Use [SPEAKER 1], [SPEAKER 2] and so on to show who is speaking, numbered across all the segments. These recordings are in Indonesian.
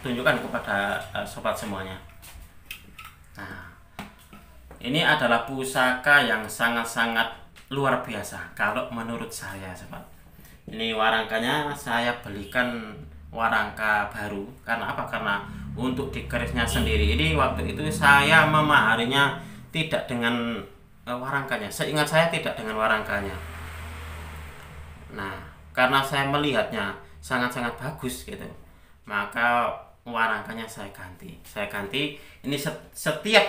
[SPEAKER 1] tunjukkan kepada sobat semuanya. Nah, ini adalah pusaka yang sangat-sangat luar biasa kalau menurut saya, sobat. Ini warangkanya saya belikan warangka baru. Karena apa? Karena untuk dikerisnya sendiri ini waktu itu saya memaharinya tidak dengan warangkanya. Seingat saya tidak dengan warangkanya. Nah, karena saya melihatnya sangat-sangat bagus gitu, maka warangkanya saya ganti. Ini setiap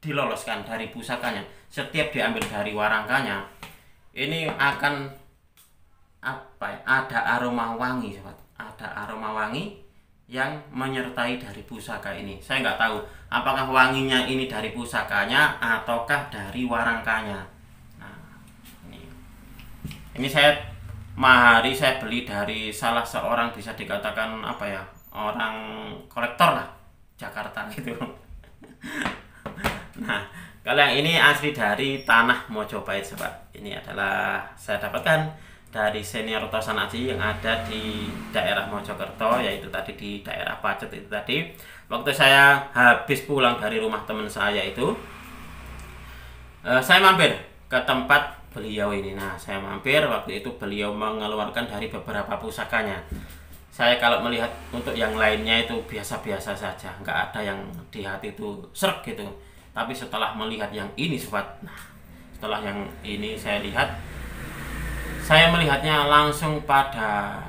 [SPEAKER 1] diloloskan dari pusakanya, setiap diambil dari warangkanya, ini akan apa ya, ada aroma wangi, sobat. Ada aroma wangi yang menyertai dari pusaka ini. Saya nggak tahu apakah wanginya ini dari pusakanya ataukah dari warangkanya. Nah, ini saya mahari, saya beli dari salah seorang, bisa dikatakan apa ya, orang kolektor lah Jakarta gitu. Nah, kalau yang ini asli dari tanah Mojopahit, sobat. Ini adalah saya dapatkan dari senior Tosan Aji yang ada di daerah Mojokerto, yaitu tadi di daerah Pacet itu tadi. Waktu saya habis pulang dari rumah teman saya itu, saya mampir ke tempat beliau ini. Nah, saya mampir, waktu itu beliau mengeluarkan dari beberapa pusakanya. Saya kalau melihat untuk yang lainnya itu biasa-biasa saja, nggak ada yang di hati itu serk gitu. Tapi setelah melihat yang ini, sobat, nah, setelah yang ini saya lihat, saya melihatnya langsung pada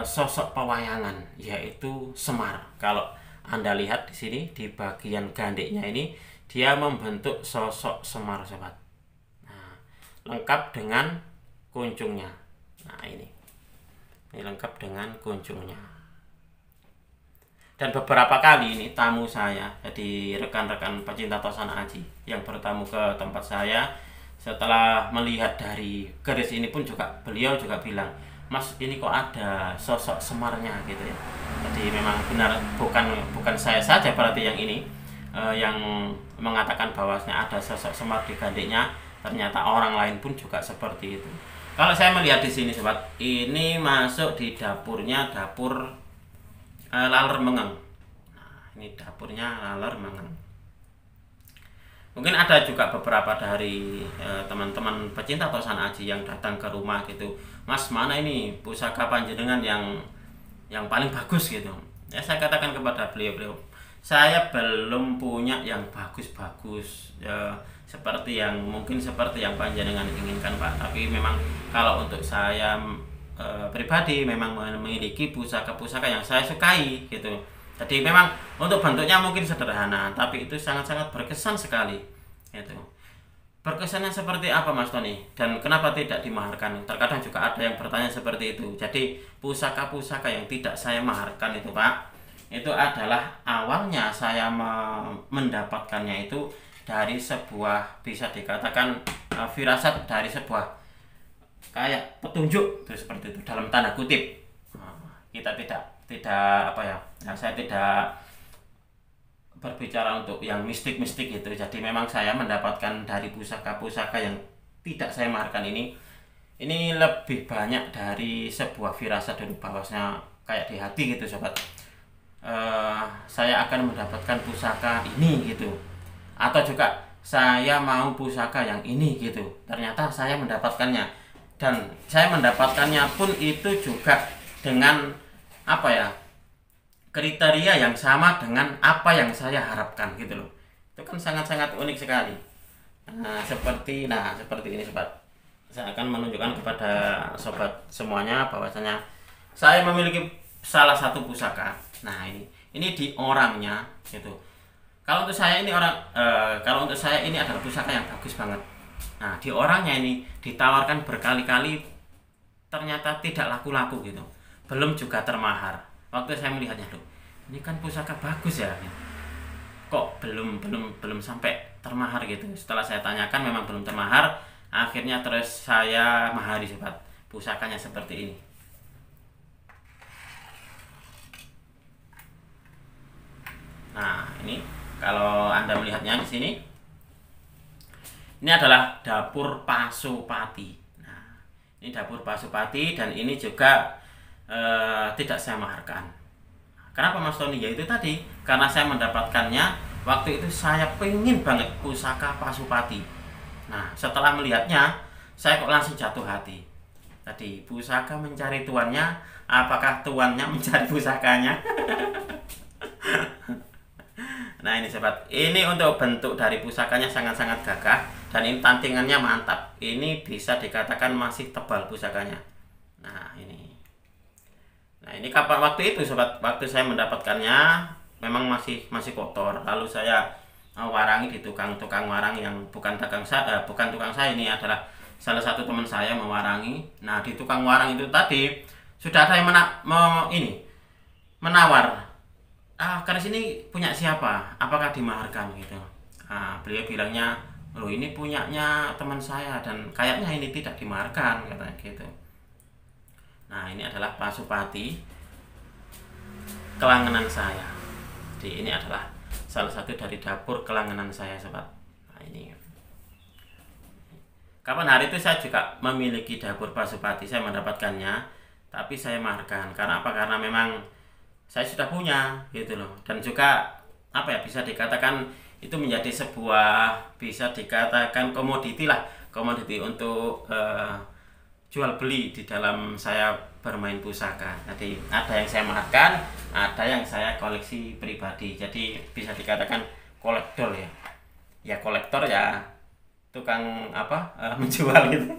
[SPEAKER 1] sosok pewayangan, yaitu Semar. Kalau Anda lihat di sini di bagian gandeknya ini, dia membentuk sosok Semar, sobat. Nah, lengkap dengan kuncungnya. Nah, ini lengkap dengan kuncungnya. Dan beberapa kali ini tamu saya, jadi rekan-rekan pecinta Tosan Aji yang bertamu ke tempat saya, setelah melihat dari keris ini pun juga beliau juga bilang, "Mas, ini kok ada sosok Semarnya gitu ya." Jadi memang benar, bukan saya saja berarti yang ini yang mengatakan bahwasanya ada sosok Semar di gandeknya, ternyata orang lain pun juga seperti itu. Kalau saya melihat di sini, sobat, ini masuk di dapurnya, dapur Laler Mengeng. Nah, ini dapurnya Laler Mengeng. Mungkin ada juga beberapa dari teman-teman pecinta Tosan Aji yang datang ke rumah gitu, "Mas, mana ini pusaka panjenengan yang paling bagus gitu?" Ya, saya katakan kepada beliau, saya belum punya yang bagus-bagus ya, seperti yang panjenengan inginkan, Pak. Tapi memang kalau untuk saya pribadi memang memiliki pusaka-pusaka yang saya sukai gitu. Jadi memang untuk bentuknya mungkin sederhana, tapi itu sangat-sangat berkesan sekali gitu. Berkesannya seperti apa, Mas Tony? Dan kenapa tidak dimaharkan? Terkadang juga ada yang bertanya seperti itu. Jadi pusaka-pusaka yang tidak saya maharkan itu, Pak, itu adalah awalnya saya mendapatkannya itu dari sebuah, bisa dikatakan firasat dari sebuah kayak petunjuk itu, seperti itu dalam tanda kutip. Kita tidak apa ya, saya tidak berbicara untuk yang mistik-mistik itu. Jadi memang saya mendapatkan dari pusaka-pusaka yang tidak saya maharkan ini lebih banyak dari sebuah firasat dulu, bahwasanya kayak di hati gitu, sobat. Saya akan mendapatkan pusaka ini gitu, atau juga saya mau pusaka yang ini gitu. Ternyata saya mendapatkannya, dan saya mendapatkannya pun itu juga dengan apa ya, kriteria yang sama dengan apa yang saya harapkan gitu loh. Itu kan sangat-sangat unik sekali. Seperti ini, sobat. Saya akan menunjukkan kepada sobat semuanya bahwasanya saya memiliki salah satu pusaka. Nah, ini di orangnya gitu. Kalau untuk saya ini adalah pusaka yang bagus banget. Nah, di orangnya ini ditawarkan berkali-kali, ternyata tidak laku-laku gitu. Belum juga termahar. Waktu saya melihatnya, loh, ini kan pusaka bagus ya, kok belum sampai termahar gitu. Setelah saya tanyakan memang belum termahar. Akhirnya terus saya mahari, sobat. Pusakanya seperti ini. Nah, ini kalau Anda melihatnya di sini, ini adalah dapur Pasupati. Nah, ini dapur Pasupati, dan ini juga tidak saya maharkan. Kenapa Mas Tony? Ya itu tadi, karena saya mendapatkannya waktu itu saya pengen banget pusaka Pasupati. Nah, setelah melihatnya, saya kok langsung jatuh hati. Tadi pusaka mencari tuannya, apakah tuannya mencari pusakanya? Nah ini sobat, ini untuk bentuk dari pusakanya sangat-sangat gagah dan ini tantingannya mantap. Ini bisa dikatakan masih tebal pusakanya. Nah ini kapan waktu itu sobat, waktu saya mendapatkannya memang masih kotor. Lalu saya warangi di tukang warang yang bukan tukang saya, ini adalah salah satu teman saya mewarangi. Nah di tukang warang itu tadi sudah ada yang menawar. Keris ini punya siapa? Apakah dimaharkan gitu? Beliau bilangnya, loh ini punyanya teman saya dan kayaknya ini tidak dimaharkan, katanya gitu. Nah ini adalah Pasupati kelangenan saya. Jadi ini adalah salah satu dari dapur kelangenan saya sobat. Nah ini. Kapan hari itu saya juga memiliki dapur Pasupati, saya mendapatkannya, tapi saya maharkan. Karena apa? Karena memang saya sudah punya gitu loh, dan juga apa ya, bisa dikatakan itu menjadi sebuah, bisa dikatakan komoditi lah, komoditi untuk jual beli di dalam saya bermain pusaka. Jadi ada yang saya makan, ada yang saya koleksi pribadi, jadi bisa dikatakan kolektor ya. Ya kolektor ya tukang menjual gitu.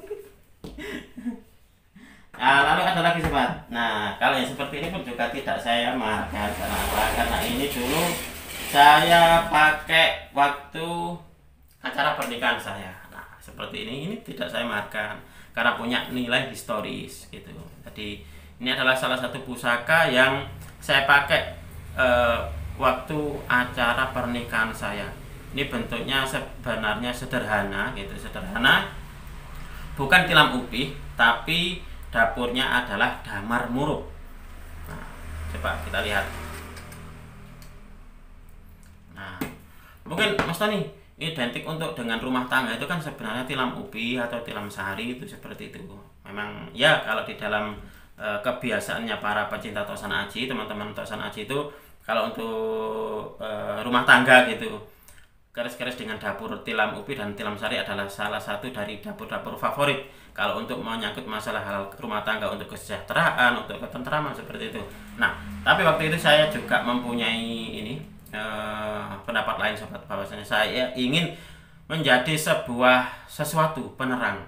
[SPEAKER 1] Lalu ada lagi sobat. Nah kalau yang seperti ini pun juga tidak saya makan. Karena ini dulu saya pakai waktu acara pernikahan saya. Nah seperti ini tidak saya makan karena punya nilai historis gitu. Jadi ini adalah salah satu pusaka yang saya pakai waktu acara pernikahan saya. Ini bentuknya sebenarnya sederhana gitu, sederhana, bukan tilam upih, tapi dapurnya adalah damar muruk. Nah, coba kita lihat. Nah, mungkin Mas Tony, identik untuk dengan rumah tangga itu kan sebenarnya tilam ubi atau tilam sari itu seperti itu. Memang ya kalau di dalam kebiasaannya para pecinta tosan aji, teman-teman tosan aji itu kalau untuk rumah tangga gitu, keris-keris dengan dapur tilam ubi dan tilam sari adalah salah satu dari dapur-dapur favorit kalau untuk menyangkut masalah hal rumah tangga, untuk kesejahteraan, untuk ketentraman seperti itu. Nah, tapi waktu itu saya juga mempunyai pendapat lain sobat, bahwasanya saya ingin menjadi sesuatu penerang,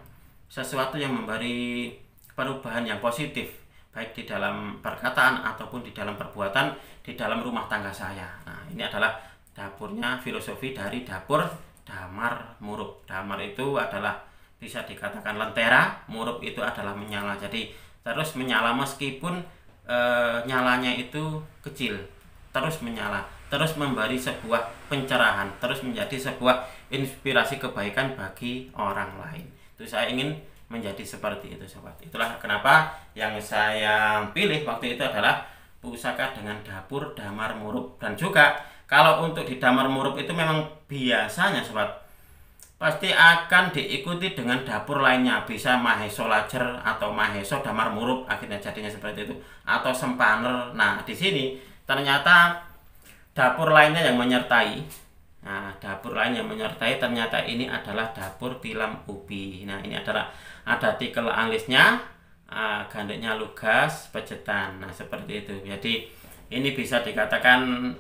[SPEAKER 1] sesuatu yang memberi perubahan yang positif, baik di dalam perkataan ataupun di dalam perbuatan di dalam rumah tangga saya. Nah, ini adalah dapurnya, filosofi dari dapur damar muruk. Damar itu adalah bisa dikatakan lentera, muruk itu adalah menyala. Jadi terus menyala meskipun nyalanya itu kecil, terus menyala, terus memberi sebuah pencerahan, terus menjadi sebuah inspirasi kebaikan bagi orang lain. Itu saya ingin menjadi seperti itu sobat. Itulah kenapa yang saya pilih waktu itu adalah pusaka dengan dapur damar muruk. Dan juga kalau untuk di damar muruk itu memang biasanya sobat pasti akan diikuti dengan dapur lainnya, bisa Maheso Lajer atau Maheso damar muruk, akhirnya jadinya seperti itu, atau Sempaner. Nah di sini ternyata dapur lainnya yang menyertai. Nah dapur lain yang menyertai ternyata ini adalah dapur tilam ubi. Nah ini adalah ada tikel alisnya, gandeknya lugas, pejetan. Nah seperti itu. Jadi ini bisa dikatakan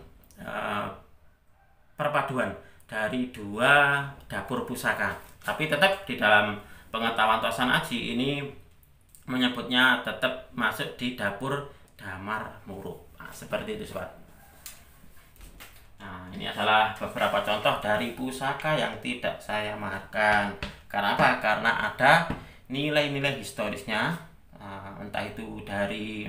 [SPEAKER 1] perpaduan dari dua dapur pusaka, tapi tetap di dalam pengetahuan tosan aji ini menyebutnya tetap masuk di dapur damar muruk. Nah, seperti itu sobat. Nah ini adalah beberapa contoh dari pusaka yang tidak saya makan. Karena apa? Karena ada nilai-nilai historisnya, entah itu dari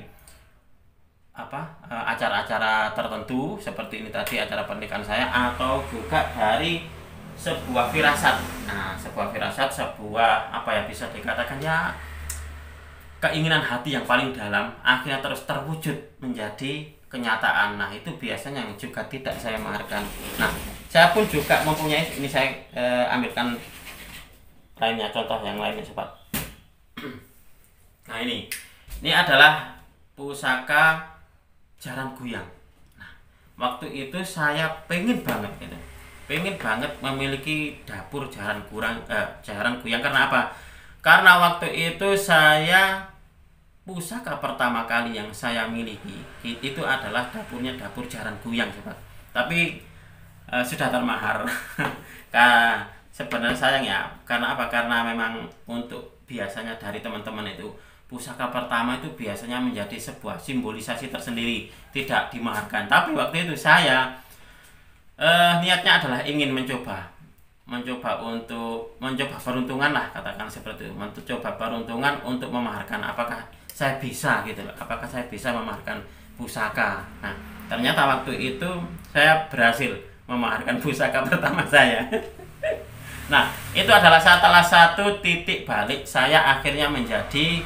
[SPEAKER 1] acara-acara tertentu seperti ini tadi, acara pernikahan saya, atau juga dari sebuah firasat. Nah sebuah firasat, sebuah bisa dikatakan ya keinginan hati yang paling dalam akhirnya terus terwujud menjadi kenyataan. Nah itu biasanya yang juga tidak saya maharkan. Nah saya pun juga mempunyai, ini saya ambilkan lainnya, contoh yang lainnya sobat. Nah ini adalah pusaka Jaran Guyang. Waktu itu saya pengen banget gitu, pengen banget memiliki dapur jaran kuyang. Karena apa? Karena waktu itu pusaka pertama kali yang saya miliki itu adalah dapur jaran kuyang, sobat. Tapi sudah termahar. Sebenarnya sayang ya. Karena apa? Karena memang untuk biasanya dari teman-teman itu pusaka pertama itu biasanya menjadi sebuah simbolisasi tersendiri, tidak dimaharkan. Tapi waktu itu saya niatnya adalah ingin mencoba peruntungan lah, katakan seperti itu, mencoba peruntungan untuk memaharkan. Apakah saya bisa gitu loh, apakah saya bisa memaharkan pusaka. Nah, ternyata waktu itu saya berhasil memaharkan pusaka pertama saya. Nah, itu adalah salah satu titik balik saya akhirnya menjadi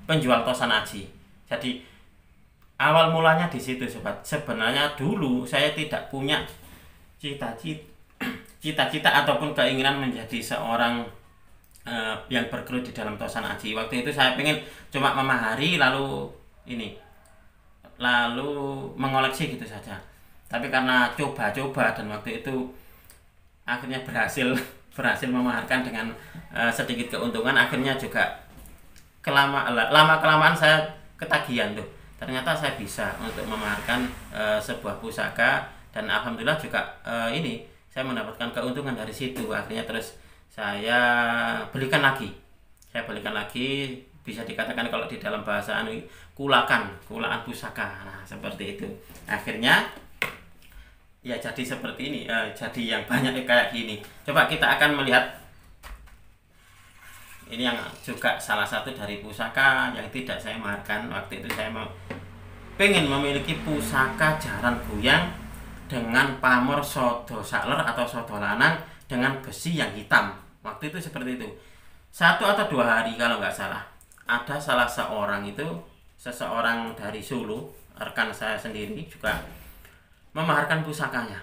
[SPEAKER 1] penjual tosan aji. Jadi awal mulanya di situ, sobat. Sebenarnya dulu saya tidak punya cita-cita ataupun keinginan menjadi seorang yang bergelut di dalam tosan aji. Waktu itu saya pengen cuma memahari lalu mengoleksi gitu saja. Tapi karena coba-coba dan waktu itu akhirnya berhasil memaharkan dengan sedikit keuntungan. Akhirnya juga lama kelamaan saya ketagihan tuh. Ternyata saya bisa untuk memaharkan sebuah pusaka, dan alhamdulillah juga saya mendapatkan keuntungan dari situ. Akhirnya terus saya belikan lagi. Bisa dikatakan kalau di dalam bahasa kulaan pusaka. Nah, seperti itu. Akhirnya ya jadi seperti ini, jadi yang banyak kayak gini. Coba kita akan melihat ini yang juga salah satu dari pusaka yang tidak saya maharkan. Waktu itu saya pengen memiliki pusaka jaran kuyang dengan pamor sodo sakler atau sodo lanang dengan besi yang hitam. Waktu itu seperti itu. 1 atau 2 hari kalau nggak salah, ada seseorang dari Solo, rekan saya sendiri juga memaharkan pusakanya.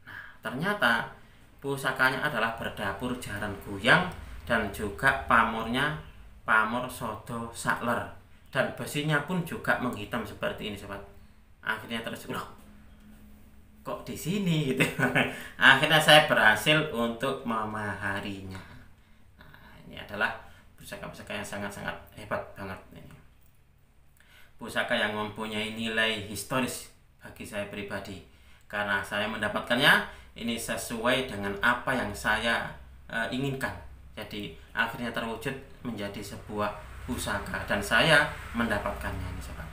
[SPEAKER 1] Nah, ternyata pusakanya adalah berdapur jaran kuyang dan juga pamor sodo sakler, dan besinya pun juga menghitam seperti ini, sobat. Akhirnya terus kok di sini gitu. Akhirnya saya berhasil untuk memaharinya. Nah, ini adalah pusaka-pusaka yang sangat-sangat hebat banget ini. Pusaka yang mempunyai nilai historis bagi saya pribadi, karena saya mendapatkannya ini sesuai dengan apa yang saya inginkan. Jadi akhirnya terwujud menjadi sebuah pusaka dan saya mendapatkannya ini, sobat.